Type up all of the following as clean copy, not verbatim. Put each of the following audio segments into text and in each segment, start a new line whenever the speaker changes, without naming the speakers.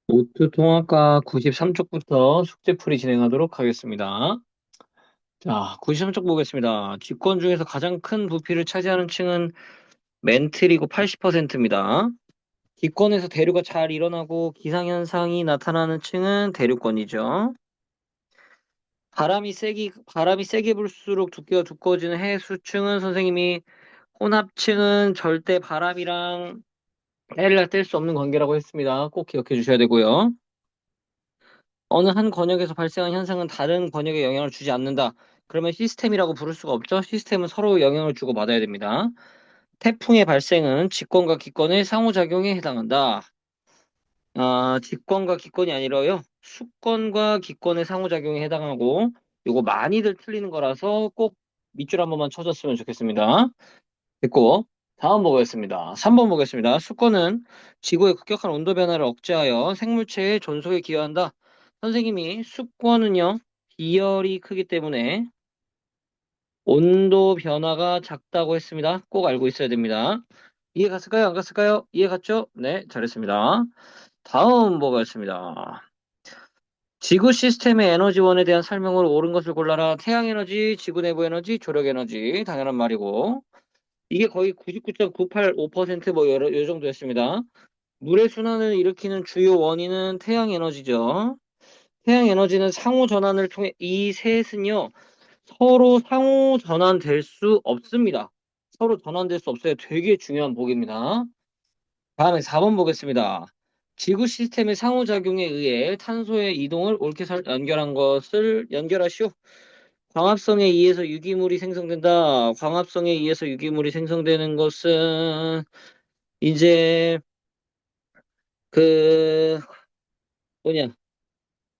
모두 통합과 93쪽부터 숙제풀이 진행하도록 하겠습니다. 자, 93쪽 보겠습니다. 직권 중에서 가장 큰 부피를 차지하는 층은 멘틀이고 80%입니다. 기권에서 대류가 잘 일어나고 기상현상이 나타나는 층은 대류권이죠. 바람이 세게 불수록 두께가 두꺼워지는 해수층은 선생님이 혼합층은 절대 바람이랑 해를 뗄 수 없는 관계라고 했습니다. 꼭 기억해 주셔야 되고요. 어느 한 권역에서 발생한 현상은 다른 권역에 영향을 주지 않는다. 그러면 시스템이라고 부를 수가 없죠. 시스템은 서로 영향을 주고 받아야 됩니다. 태풍의 발생은 직권과 기권의 상호작용에 해당한다. 직권과 기권이 아니라요. 수권과 기권의 상호작용에 해당하고 요거 많이들 틀리는 거라서 꼭 밑줄 한 번만 쳐줬으면 좋겠습니다. 됐고 다음 보겠습니다. 3번 보겠습니다. 수권은 지구의 급격한 온도 변화를 억제하여 생물체의 존속에 기여한다. 선생님이 수권은요, 비열이 크기 때문에 온도 변화가 작다고 했습니다. 꼭 알고 있어야 됩니다. 이해 갔을까요? 안 갔을까요? 이해 갔죠? 네, 잘했습니다. 다음 보겠습니다. 지구 시스템의 에너지원에 대한 설명으로 옳은 것을 골라라. 태양에너지, 지구 내부 에너지, 조력에너지. 당연한 말이고. 이게 거의 99.985%뭐 요 정도였습니다. 물의 순환을 일으키는 주요 원인은 태양 에너지죠. 태양 에너지는 상호 전환을 통해 이 셋은요. 서로 상호 전환될 수 없습니다. 서로 전환될 수 없어요. 되게 중요한 보기입니다. 다음에 4번 보겠습니다. 지구 시스템의 상호작용에 의해 탄소의 이동을 옳게 연결한 것을 연결하시오. 광합성에 의해서 유기물이 생성된다. 광합성에 의해서 유기물이 생성되는 것은 이제 그 뭐냐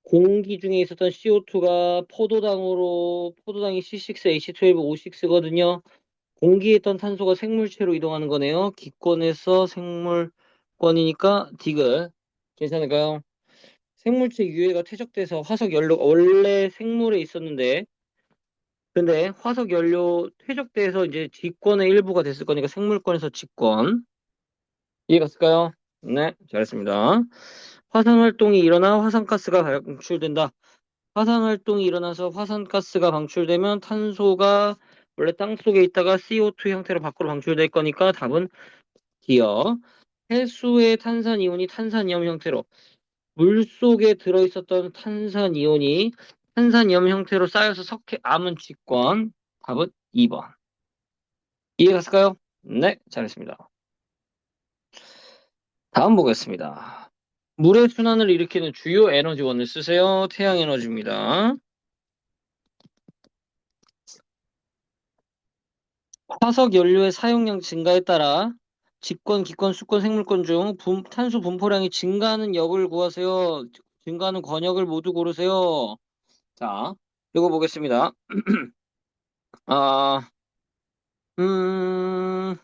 공기 중에 있었던 CO2가 포도당이 C6H12O6거든요. 공기에 있던 탄소가 생물체로 이동하는 거네요. 기권에서 생물권이니까 디귿. 괜찮을까요? 생물체 유해가 퇴적돼서 화석 연료 원래 생물에 있었는데 근데 화석 연료 퇴적돼서 이제 직권의 일부가 됐을 거니까 생물권에서 직권. 이해가 갔을까요? 네, 잘했습니다. 화산 활동이 일어나 화산가스가 방출된다. 화산 활동이 일어나서 화산가스가 방출되면 탄소가 원래 땅 속에 있다가 CO2 형태로 밖으로 방출될 거니까 답은 기어. 해수의 탄산이온이 탄산염 형태로 물 속에 들어있었던 탄산이온이 탄산염 형태로 쌓여서 석회암은 직권. 답은 2번. 이해 갔을까요? 네, 잘했습니다. 다음 보겠습니다. 물의 순환을 일으키는 주요 에너지원을 쓰세요. 태양 에너지입니다. 화석 연료의 사용량 증가에 따라 직권, 기권, 수권, 생물권 중 탄소 분포량이 증가하는 역을 구하세요. 증가하는 권역을 모두 고르세요. 자, 이거 보겠습니다. 아, 음,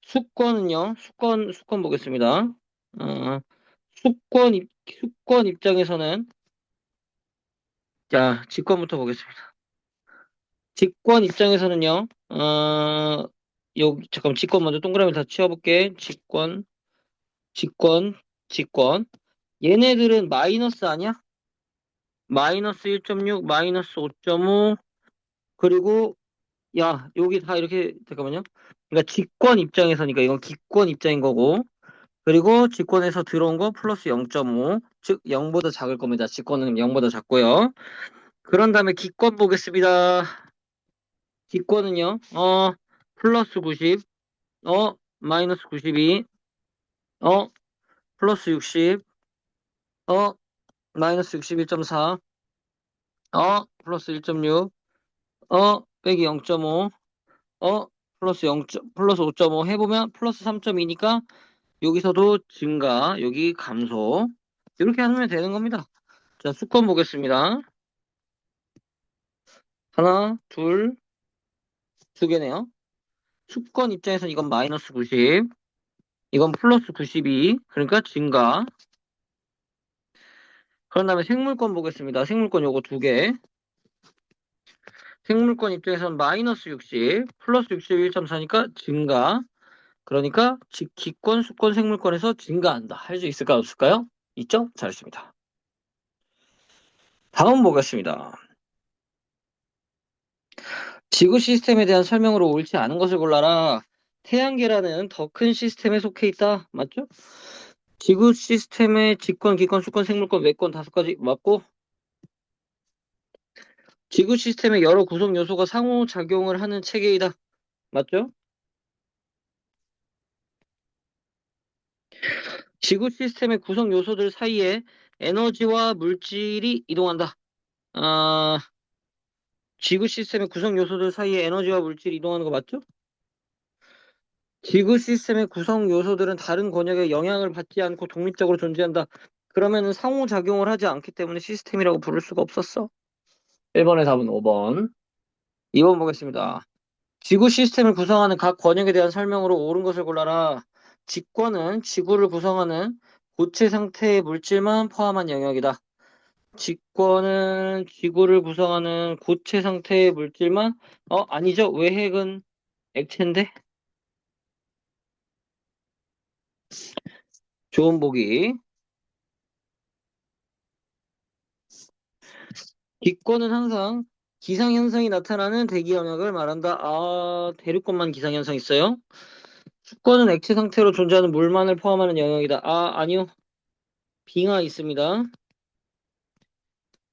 수권 보겠습니다. 어, 수권 입장에서는, 자, 직권부터 보겠습니다. 직권 입장에서는요, 잠깐 직권 먼저 동그라미 다 치워볼게. 직권, 직권. 얘네들은 마이너스 아니야? 마이너스 1.6, 마이너스 5.5, 그리고, 야, 여기 다 이렇게, 잠깐만요. 그러니까 직권 입장에서니까 이건 기권 입장인 거고, 그리고 직권에서 들어온 거 플러스 0.5, 즉 0보다 작을 겁니다. 직권은 0보다 작고요. 그런 다음에 기권 보겠습니다. 기권은요, 플러스 90, 마이너스 92, 플러스 60, 어, 마이너스 61.4, 플러스 1.6, 빼기 0.5, 어, 플러스 5.5 해보면 플러스 3.2니까 여기서도 증가, 여기 감소. 이렇게 하면 되는 겁니다. 자, 수권 보겠습니다. 하나, 둘, 두 개네요. 수권 입장에서는 이건 마이너스 90, 이건 플러스 92, 그러니까 증가. 그런 다음에 생물권 보겠습니다. 생물권 요거 두 개. 생물권 입장에서는 마이너스 60, 플러스 61.4니까 증가. 그러니까 기권, 수권, 생물권에서 증가한다. 할 수 있을까요? 없을까요? 있죠? 잘했습니다. 다음 보겠습니다. 지구 시스템에 대한 설명으로 옳지 않은 것을 골라라. 태양계라는 더 큰 시스템에 속해 있다. 맞죠? 지구 시스템의 직권, 기권, 수권, 생물권, 외권 다섯 가지 맞고, 지구 시스템의 여러 구성 요소가 상호작용을 하는 체계이다. 맞죠? 지구 시스템의 구성 요소들 사이에 에너지와 물질이 이동한다. 아, 지구 시스템의 구성 요소들 사이에 에너지와 물질이 이동하는 거 맞죠? 지구 시스템의 구성 요소들은 다른 권역에 영향을 받지 않고 독립적으로 존재한다. 그러면은 상호작용을 하지 않기 때문에 시스템이라고 부를 수가 없었어. 1번의 답은 5번. 2번 보겠습니다. 지구 시스템을 구성하는 각 권역에 대한 설명으로 옳은 것을 골라라. 직권은 지구를 구성하는 고체 상태의 물질만 포함한 영역이다. 직권은 지구를 구성하는 고체 상태의 물질만, 아니죠. 외핵은 액체인데? 좋은 보기. 기권은 항상 기상현상이 나타나는 대기 영역을 말한다. 아, 대륙권만 기상현상 있어요? 수권은 액체 상태로 존재하는 물만을 포함하는 영역이다. 아, 아니요. 빙하 있습니다.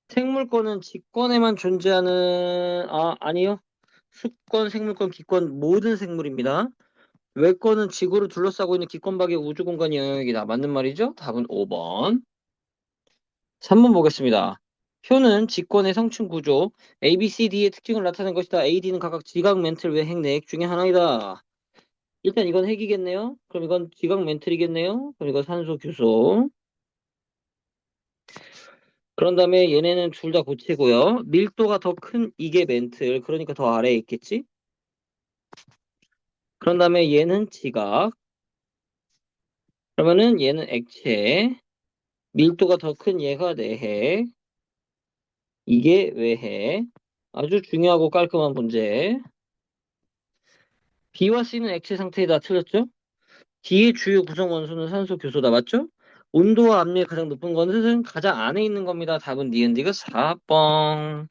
생물권은 직권에만 존재하는, 아, 아니요. 수권, 생물권, 기권 모든 생물입니다. 외권은 지구를 둘러싸고 있는 기권 밖의 우주 공간 영역이다. 맞는 말이죠? 답은 5번. 3번 보겠습니다. 표는 직권의 성층 구조, A, B, C, D의 특징을 나타낸 것이다. A, D는 각각 지각 멘틀 외 핵, 내핵 중에 하나이다. 일단 이건 핵이겠네요. 그럼 이건 지각 멘틀이겠네요. 그럼 이건 산소 규소. 그런 다음에 얘네는 둘 다 고체고요. 밀도가 더 큰 이게 멘틀. 그러니까 더 아래에 있겠지? 그런 다음에 얘는 지각. 그러면은 얘는 액체. 밀도가 더 큰 얘가 내핵. 이게 외핵. 아주 중요하고 깔끔한 문제. B와 C는 액체 상태이다. 틀렸죠? D의 주요 구성 원소는 산소, 교소다. 맞죠? 온도와 압력이 가장 높은 것은 가장 안에 있는 겁니다. 답은 니은디귿 4번.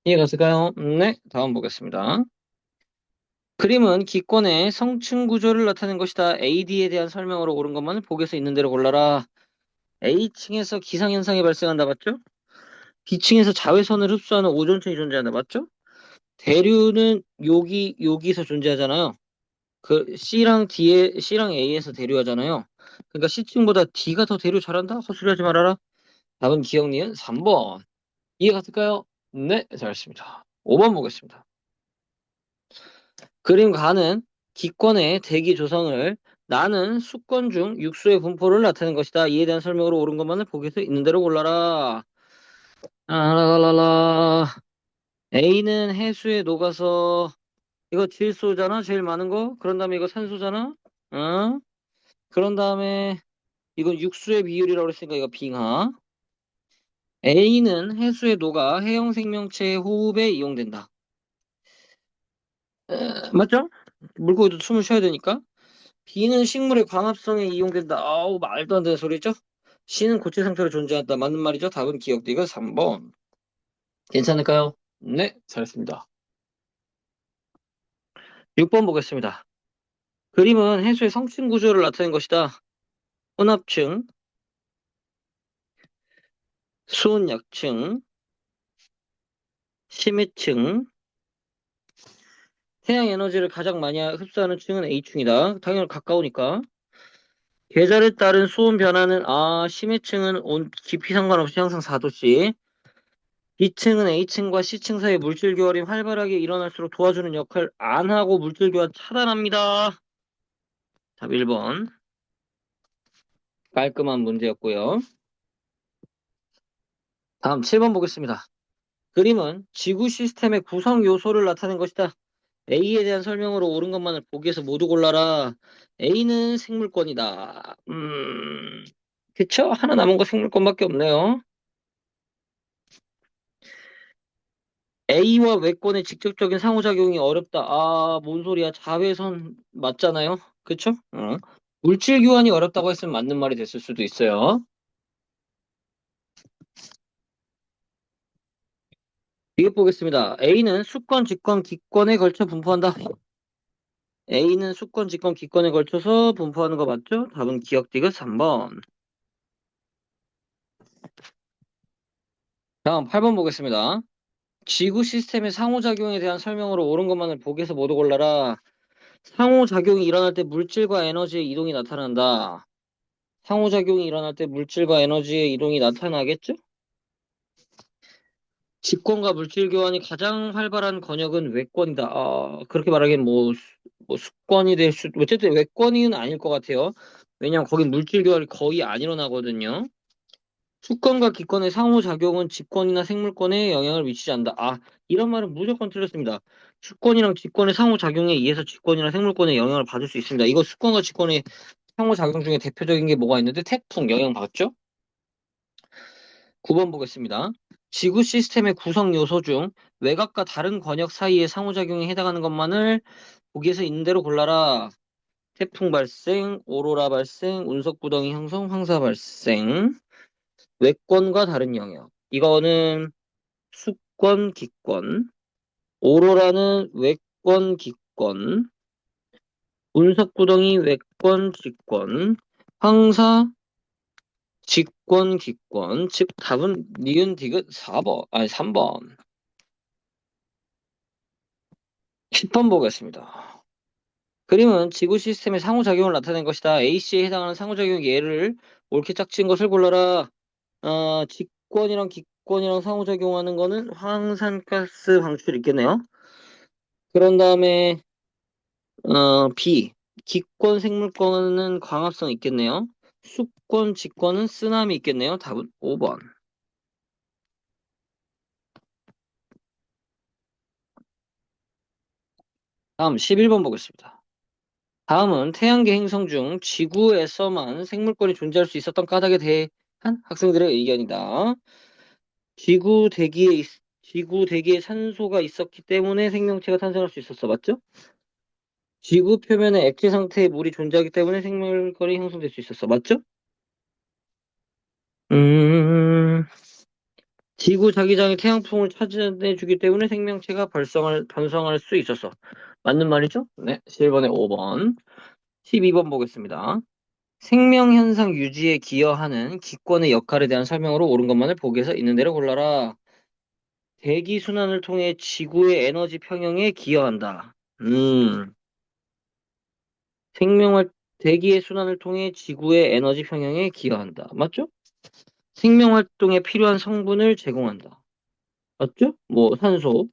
이해갔을까요? 네, 다음 보겠습니다. 그림은 기권의 성층 구조를 나타낸 것이다. AD에 대한 설명으로 옳은 것만 보기에서 있는 대로 골라라. A층에서 기상현상이 발생한다. 맞죠? B층에서 자외선을 흡수하는 오존층이 존재한다. 맞죠? 대류는 여기서 존재하잖아요. 그 C랑 A에서 대류하잖아요. 그러니까 C층보다 D가 더 대류 잘한다? 헛소리하지 말아라. 답은 기억 니은 3번. 이해 갔을까요? 네, 잘했습니다. 5번 보겠습니다. 그림 가는 기권의 대기 조성을 나는 수권 중 육수의 분포를 나타낸 것이다. 이에 대한 설명으로 옳은 것만을 보기에서 있는 대로 골라라. 라라라라. A는 해수에 녹아서 이거 질소잖아, 제일 많은 거. 그런 다음에 이거 산소잖아. 어? 그런 다음에 이건 육수의 비율이라고 그랬으니까 이거 빙하. A는 해수에 녹아 해영 생명체의 호흡에 이용된다. 맞죠? 물고기도 숨을 쉬어야 되니까. B는 식물의 광합성에 이용된다. 아우, 말도 안 되는 소리죠? C는 고체 상태로 존재한다. 맞는 말이죠? 답은 기억되고 3번. 괜찮을까요? 네, 잘했습니다. 6번 보겠습니다. 그림은 해수의 성층 구조를 나타낸 것이다. 혼합층, 수온약층, 심해층, 태양 에너지를 가장 많이 흡수하는 층은 A층이다. 당연히 가까우니까. 계절에 따른 수온 변화는 심해층은 깊이 상관없이 항상 4도씩. B층은 A층과 C층 사이 물질 교환이 활발하게 일어날수록 도와주는 역할 안 하고 물질 교환 차단합니다. 답 1번. 깔끔한 문제였고요. 다음 7번 보겠습니다. 그림은 지구 시스템의 구성 요소를 나타낸 것이다. A에 대한 설명으로 옳은 것만을 보기에서 모두 골라라. A는 생물권이다. 그쵸? 하나 남은 거 생물권밖에 없네요. A와 외권의 직접적인 상호작용이 어렵다. 뭔 소리야. 자외선 맞잖아요. 그쵸? 물질 교환이 어렵다고 했으면 맞는 말이 됐을 수도 있어요. 이게 보겠습니다. A는 수권, 직권, 기권에 걸쳐 분포한다. A는 수권, 직권, 기권에 걸쳐서 분포하는 거 맞죠? 답은 기억 디귿 3번. 다음 8번 보겠습니다. 지구 시스템의 상호작용에 대한 설명으로 옳은 것만을 보기에서 모두 골라라. 상호작용이 일어날 때 물질과 에너지의 이동이 나타난다. 상호작용이 일어날 때 물질과 에너지의 이동이 나타나겠죠? 직권과 물질 교환이 가장 활발한 권역은 외권이다. 그렇게 말하기엔 뭐 수권이 될 수, 어쨌든 외권은 아닐 것 같아요. 왜냐면 거긴 물질 교환이 거의 안 일어나거든요. 수권과 기권의 상호작용은 직권이나 생물권에 영향을 미치지 않는다. 이런 말은 무조건 틀렸습니다. 수권이랑 직권의 상호작용에 의해서 직권이나 생물권에 영향을 받을 수 있습니다. 이거 수권과 직권의 상호작용 중에 대표적인 게 뭐가 있는데 태풍 영향 받죠? 9번 보겠습니다. 지구 시스템의 구성 요소 중 외곽과 다른 권역 사이의 상호작용에 해당하는 것만을 보기에서 있는 대로 골라라. 태풍 발생, 오로라 발생, 운석구덩이 형성, 황사 발생. 외권과 다른 영역. 이거는 수권, 기권. 오로라는 외권, 기권. 운석구덩이 외권, 직권. 황사, 직권, 기권. 즉 답은 니은 디귿 4번, 아니 3번. 10번 보겠습니다. 그림은 지구 시스템의 상호작용을 나타낸 것이다. A씨에 해당하는 상호작용 예를 옳게 짝지은 것을 골라라. 직권이랑 기권이랑 상호작용하는 거는 황산가스 방출이 있겠네요. 그런 다음에 B. 기권 생물권은 광합성 있겠네요. 수권, 직권은 쓰나미 있겠네요. 답은 5번. 다음 11번 보겠습니다. 다음은 태양계 행성 중 지구에서만 생물권이 존재할 수 있었던 까닭에 대한 학생들의 의견이다. 지구 대기에 산소가 있었기 때문에 생명체가 탄생할 수 있었어. 맞죠? 지구 표면에 액체 상태의 물이 존재하기 때문에 생물권이 형성될 수 있었어. 맞죠? 음, 지구 자기장이 태양풍을 차지해주기 때문에 생명체가 번성할 수 있었어. 맞는 말이죠? 네, 7번에 5번. 12번 보겠습니다. 생명현상 유지에 기여하는 기권의 역할에 대한 설명으로 옳은 것만을 보기에서 있는 대로 골라라. 대기순환을 통해 지구의 에너지 평형에 기여한다. 생명활, 대기의 순환을 통해 지구의 에너지 평형에 기여한다. 맞죠? 생명활동에 필요한 성분을 제공한다. 맞죠? 뭐, 산소,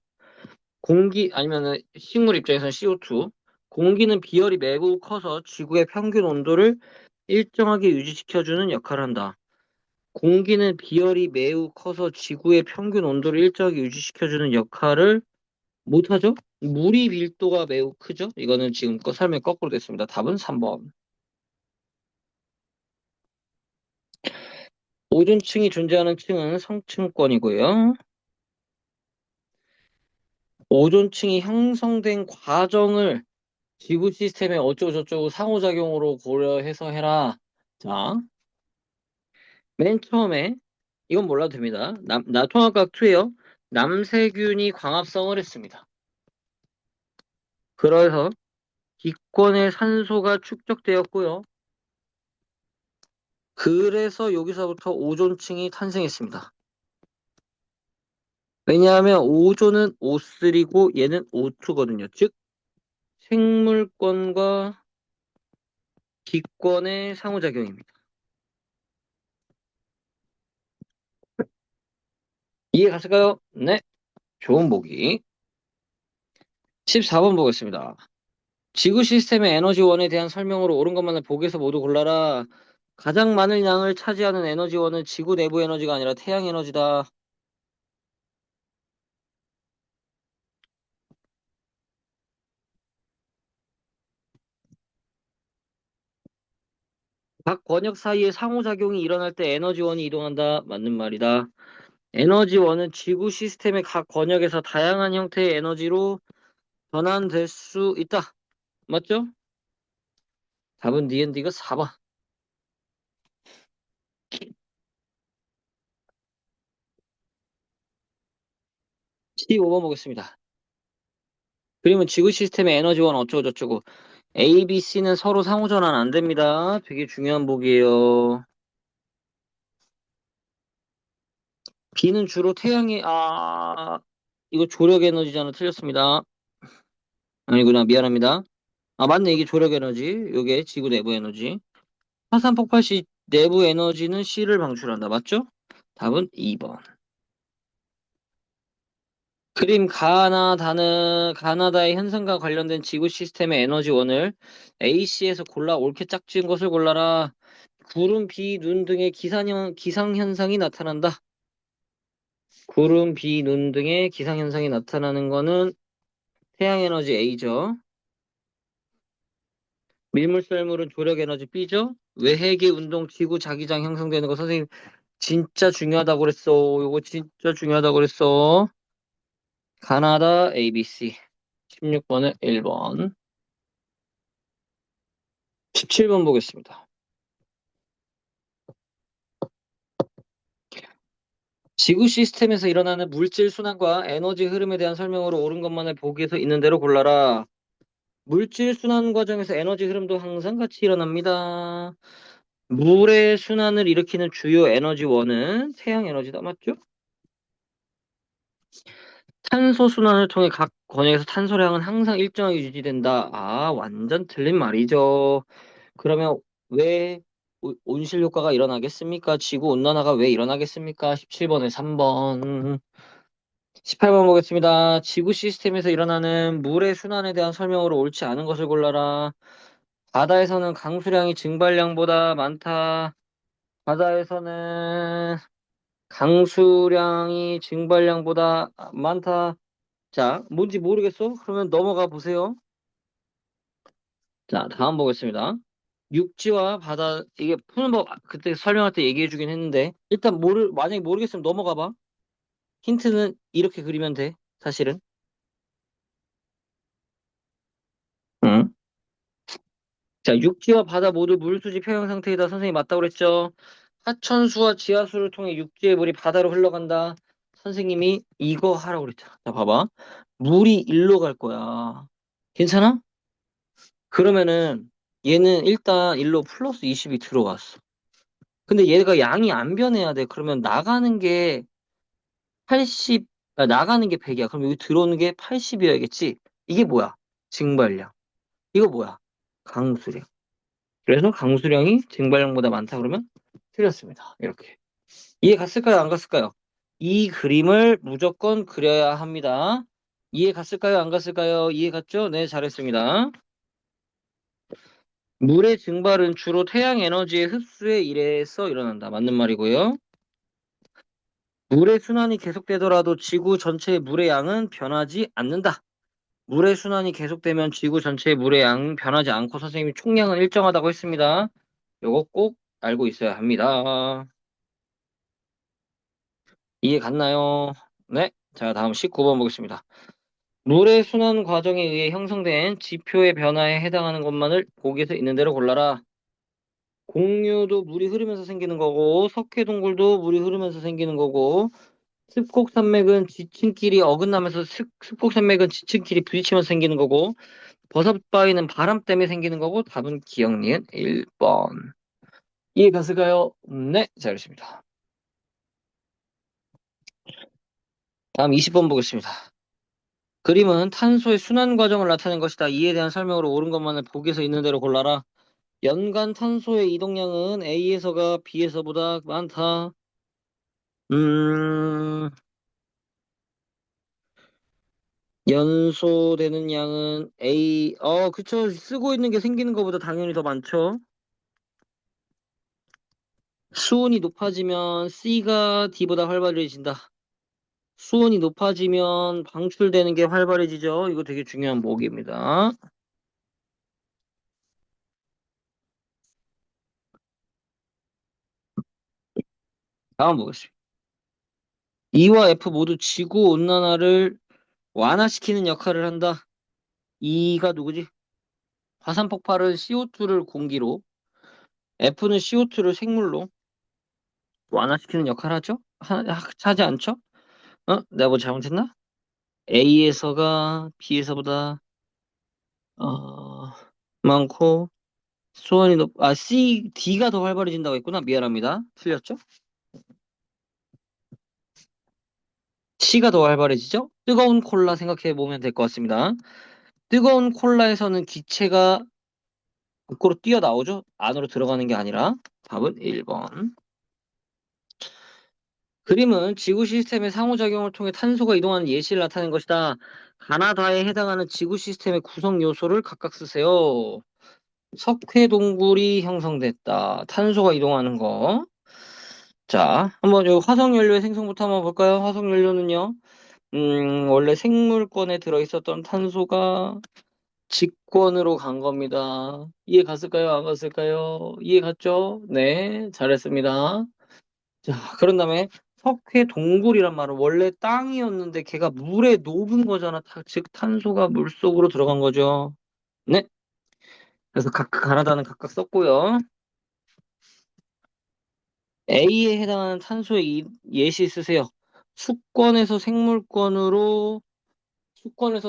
공기, 아니면은 식물 입장에서는 CO2. 공기는 비열이 매우 커서 지구의 평균 온도를 일정하게 유지시켜주는 역할을 한다. 공기는 비열이 매우 커서 지구의 평균 온도를 일정하게 유지시켜주는 역할을 못하죠? 물이 밀도가 매우 크죠? 이거는 지금 설명 거꾸로 됐습니다. 답은 3번. 오존층이 존재하는 층은 성층권이고요. 오존층이 형성된 과정을 지구 시스템의 어쩌고저쩌고 상호작용으로 고려해서 해라. 자, 맨 처음에 이건 몰라도 됩니다. 통합각 2에요. 남세균이 광합성을 했습니다. 그래서 기권의 산소가 축적되었고요. 그래서 여기서부터 오존층이 탄생했습니다. 왜냐하면 오존은 O3고 얘는 O2거든요. 즉 생물권과 기권의 상호작용입니다. 이해 갔을까요? 네. 좋은 보기. 14번 보겠습니다. 지구 시스템의 에너지원에 대한 설명으로 옳은 것만을 보기에서 모두 골라라. 가장 많은 양을 차지하는 에너지원은 지구 내부 에너지가 아니라 태양 에너지다. 각 권역 사이에 상호작용이 일어날 때 에너지원이 이동한다. 맞는 말이다. 에너지원은 지구 시스템의 각 권역에서 다양한 형태의 에너지로 전환될 수 있다. 맞죠? 답은 D&D가 4번. 15번 보겠습니다. 그러면 지구 시스템의 에너지원 어쩌고저쩌고. A, B, C는 서로 상호전환 안 됩니다. 되게 중요한 보기예요. B는 주로 이거 조력 에너지잖아. 틀렸습니다. 아니구나. 미안합니다. 아, 맞네. 이게 조력 에너지. 요게 지구 내부 에너지. 화산 폭발 시 내부 에너지는 C를 방출한다. 맞죠? 답은 2번. 그림 가나다의 현상과 관련된 지구 시스템의 에너지원을 A씨에서 골라 옳게 짝지은 것을 골라라. 구름, 비, 눈 등의 기상현상이 나타난다. 구름, 비, 눈 등의 기상현상이 나타나는 거는 태양에너지 A죠. 밀물썰물은 조력에너지 B죠. 외핵의 운동, 지구 자기장 형성되는 거 선생님 진짜 중요하다고 그랬어. 요거 진짜 중요하다고 그랬어. 가나다 ABC. 16번에 1번. 17번 보겠습니다. 지구 시스템에서 일어나는 물질 순환과 에너지 흐름에 대한 설명으로 옳은 것만을 보기에서 있는 대로 골라라. 물질 순환 과정에서 에너지 흐름도 항상 같이 일어납니다. 물의 순환을 일으키는 주요 에너지원은 태양 에너지다. 맞죠? 탄소 순환을 통해 각 권역에서 탄소량은 항상 일정하게 유지된다. 아, 완전 틀린 말이죠. 그러면 왜 온실 효과가 일어나겠습니까? 지구 온난화가 왜 일어나겠습니까? 17번에 3번. 18번 보겠습니다. 지구 시스템에서 일어나는 물의 순환에 대한 설명으로 옳지 않은 것을 골라라. 바다에서는 강수량이 증발량보다 많다. 바다에서는 강수량이 증발량보다 많다. 자, 뭔지 모르겠어? 그러면 넘어가 보세요. 자, 다음 보겠습니다. 육지와 바다, 이게 푸는 법, 그때 설명할 때 얘기해 주긴 했는데, 일단 만약에 모르겠으면 넘어가 봐. 힌트는 이렇게 그리면 돼, 사실은. 응? 자, 육지와 바다 모두 물수지 평형 상태이다. 선생님이 맞다고 그랬죠? 하천수와 지하수를 통해 육지의 물이 바다로 흘러간다. 선생님이 이거 하라고 그랬잖아. 자, 봐봐. 물이 일로 갈 거야. 괜찮아? 그러면은 얘는 일단 일로 플러스 20이 들어왔어. 근데 얘가 양이 안 변해야 돼. 그러면 나가는 게 80, 나가는 게 100이야. 그럼 여기 들어오는 게 80이어야겠지? 이게 뭐야? 증발량. 이거 뭐야? 강수량. 그래서 강수량이 증발량보다 많다 그러면 틀렸습니다. 이렇게. 이해 갔을까요? 안 갔을까요? 이 그림을 무조건 그려야 합니다. 이해 갔을까요? 안 갔을까요? 이해 갔죠? 네, 잘했습니다. 물의 증발은 주로 태양 에너지의 흡수에 의해서 일어난다. 맞는 말이고요. 물의 순환이 계속되더라도 지구 전체의 물의 양은 변하지 않는다. 물의 순환이 계속되면 지구 전체의 물의 양은 변하지 않고 선생님이 총량은 일정하다고 했습니다. 요거 꼭 알고 있어야 합니다. 이해 갔나요? 네. 자, 다음 19번 보겠습니다. 물의 순환 과정에 의해 형성된 지표의 변화에 해당하는 것만을 보기에서 있는 대로 골라라. 공유도 물이 흐르면서 생기는 거고, 석회동굴도 물이 흐르면서 생기는 거고, 습곡산맥은 지층끼리 어긋나면서 습곡산맥은 지층끼리 부딪히면서 생기는 거고, 버섯바위는 바람 때문에 생기는 거고, 답은 기억니은 1번. 이해 갔을까요? 네, 잘했습니다. 다음 20번 보겠습니다. 그림은 탄소의 순환 과정을 나타낸 것이다. 이에 대한 설명으로 옳은 것만을 보기에서 있는 대로 골라라. 연간 탄소의 이동량은 A에서가 B에서보다 많다. 음, 연소되는 양은 그쵸. 쓰고 있는 게 생기는 것보다 당연히 더 많죠. 수온이 높아지면 C가 D보다 활발해진다. 수온이 높아지면 방출되는 게 활발해지죠. 이거 되게 중요한 목입니다. 다음 보겠습니다. E와 F 모두 지구 온난화를 완화시키는 역할을 한다. E가 누구지? 화산 폭발은 CO2를 공기로, F는 CO2를 생물로 완화시키는 역할을 하죠? 하지 않죠? 내가 뭐 잘못했나? A에서가 B에서보다 많고 수온이 D가 더 활발해진다고 했구나. 미안합니다. 틀렸죠? C가 더 활발해지죠? 뜨거운 콜라 생각해 보면 될 것 같습니다. 뜨거운 콜라에서는 기체가 밖으로 뛰어나오죠? 안으로 들어가는 게 아니라 답은 1번. 그림은 지구 시스템의 상호작용을 통해 탄소가 이동하는 예시를 나타낸 것이다. 가나다에 해당하는 지구 시스템의 구성 요소를 각각 쓰세요. 석회 동굴이 형성됐다. 탄소가 이동하는 거. 자, 한번 요 화석 연료의 생성부터 한번 볼까요? 화석 연료는요. 원래 생물권에 들어있었던 탄소가 직권으로 간 겁니다. 이해 갔을까요? 안 갔을까요? 이해 갔죠? 네, 잘했습니다. 자, 그런 다음에 석회 동굴이란 말은 원래 땅이었는데 걔가 물에 녹은 거잖아. 즉 탄소가 물속으로 들어간 거죠. 네, 그래서 가나다는 각각 썼고요. A에 해당하는 탄소의 예시 쓰세요. 수권에서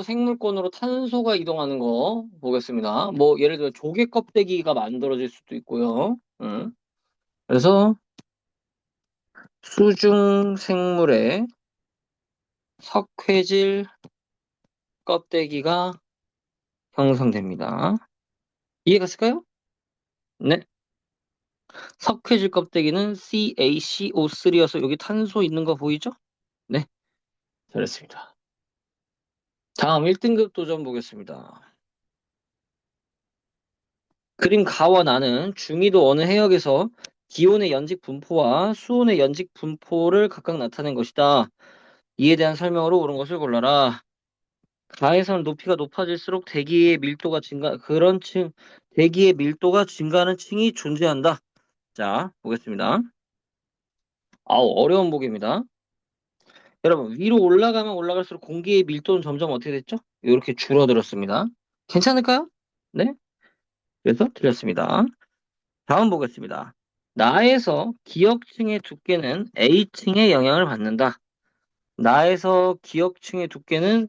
생물권으로 탄소가 이동하는 거 보겠습니다. 뭐 예를 들어 조개 껍데기가 만들어질 수도 있고요. 그래서 수중 생물의 석회질 껍데기가 형성됩니다. 이해갔을까요? 네. 석회질 껍데기는 CaCO3여서 여기 탄소 있는 거 보이죠? 네. 잘했습니다. 다음 1등급 도전 보겠습니다. 그림 가와 나는 중위도 어느 해역에서 기온의 연직 분포와 수온의 연직 분포를 각각 나타낸 것이다. 이에 대한 설명으로 옳은 것을 골라라. 가에서는 높이가 높아질수록 대기의 밀도가 증가하는 층이 존재한다. 자, 보겠습니다. 아우, 어려운 보기입니다. 여러분, 위로 올라가면 올라갈수록 공기의 밀도는 점점 어떻게 됐죠? 이렇게 줄어들었습니다. 괜찮을까요? 네? 그래서 틀렸습니다. 다음 보겠습니다. 나에서 기역층의 두께는 A층에 영향을 받는다. 나에서 기역층의 두께는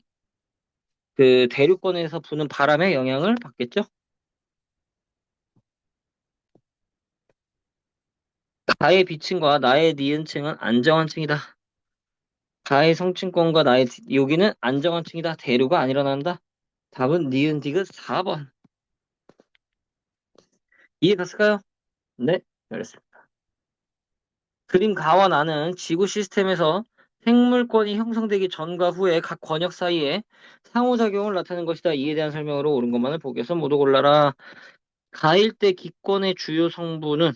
그 대륙권에서 부는 바람에 영향을 받겠죠? 나의 비층과 나의 니은층은 안정한 층이다. 나의 성층권과 여기는 안정한 층이다. 대류가 안 일어난다. 답은 니은 디귿 4번. 이해 갔을까요? 네, 잘했습니다. 그림 가와 나는 지구 시스템에서 생물권이 형성되기 전과 후에 각 권역 사이에 상호작용을 나타내는 것이다. 이에 대한 설명으로 옳은 것만을 보기에서 모두 골라라. 가일 때 기권의 주요 성분은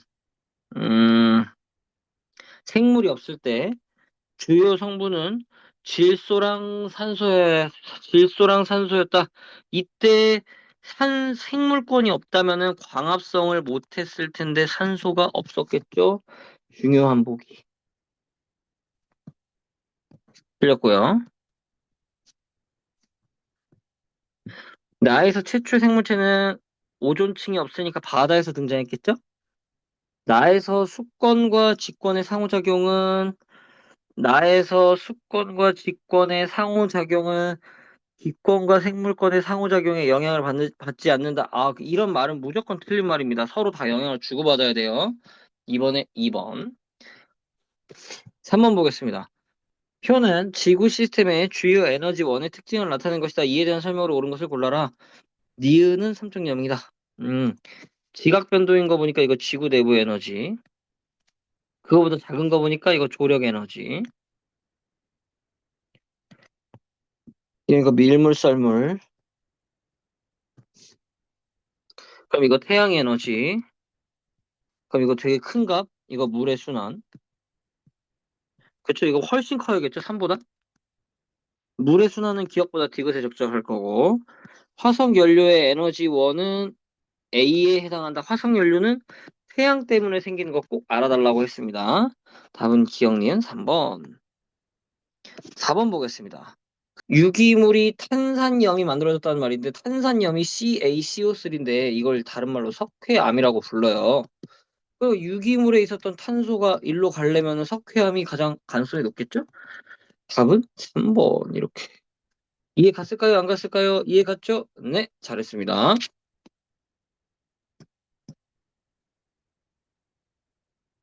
음, 생물이 없을 때 주요 성분은 질소랑 산소였다. 이때 생물권이 없다면은 광합성을 못했을 텐데 산소가 없었겠죠. 중요한 보기. 틀렸고요. 나에서 최초 생물체는 오존층이 없으니까 바다에서 등장했겠죠? 나에서 수권과 직권의 상호작용은 나에서 수권과 직권의 상호작용은 기권과 생물권의 상호작용에 영향을 받지 않는다. 이런 말은 무조건 틀린 말입니다. 서로 다 영향을 주고받아야 돼요. 이번에 2번. 3번 보겠습니다. 표는 지구 시스템의 주요 에너지원의 특징을 나타낸 것이다. 이에 대한 설명으로 옳은 것을 골라라. 니은은 3.0이다. 지각 변동인 거 보니까 이거 지구 내부 에너지. 그거보다 작은 거 보니까 이거 조력 에너지. 이거 밀물 썰물. 그럼 이거 태양 에너지. 그럼 이거 되게 큰 값. 이거 물의 순환. 그쵸? 이거 훨씬 커야겠죠? 3보다? 물의 순환은 기억보다 디귿에 적절할 거고. 화석 연료의 에너지원은 A에 해당한다. 화석 연료는 태양 때문에 생기는 거 꼭 알아달라고 했습니다. 답은 기억니은 3번. 4번 보겠습니다. 유기물이 탄산염이 만들어졌다는 말인데 탄산염이 CaCO3인데 이걸 다른 말로 석회암이라고 불러요. 그 유기물에 있었던 탄소가 일로 가려면 석회암이 가장 가능성이 높겠죠? 답은 3번 이렇게. 이해 갔을까요? 안 갔을까요? 이해 갔죠? 네, 잘했습니다.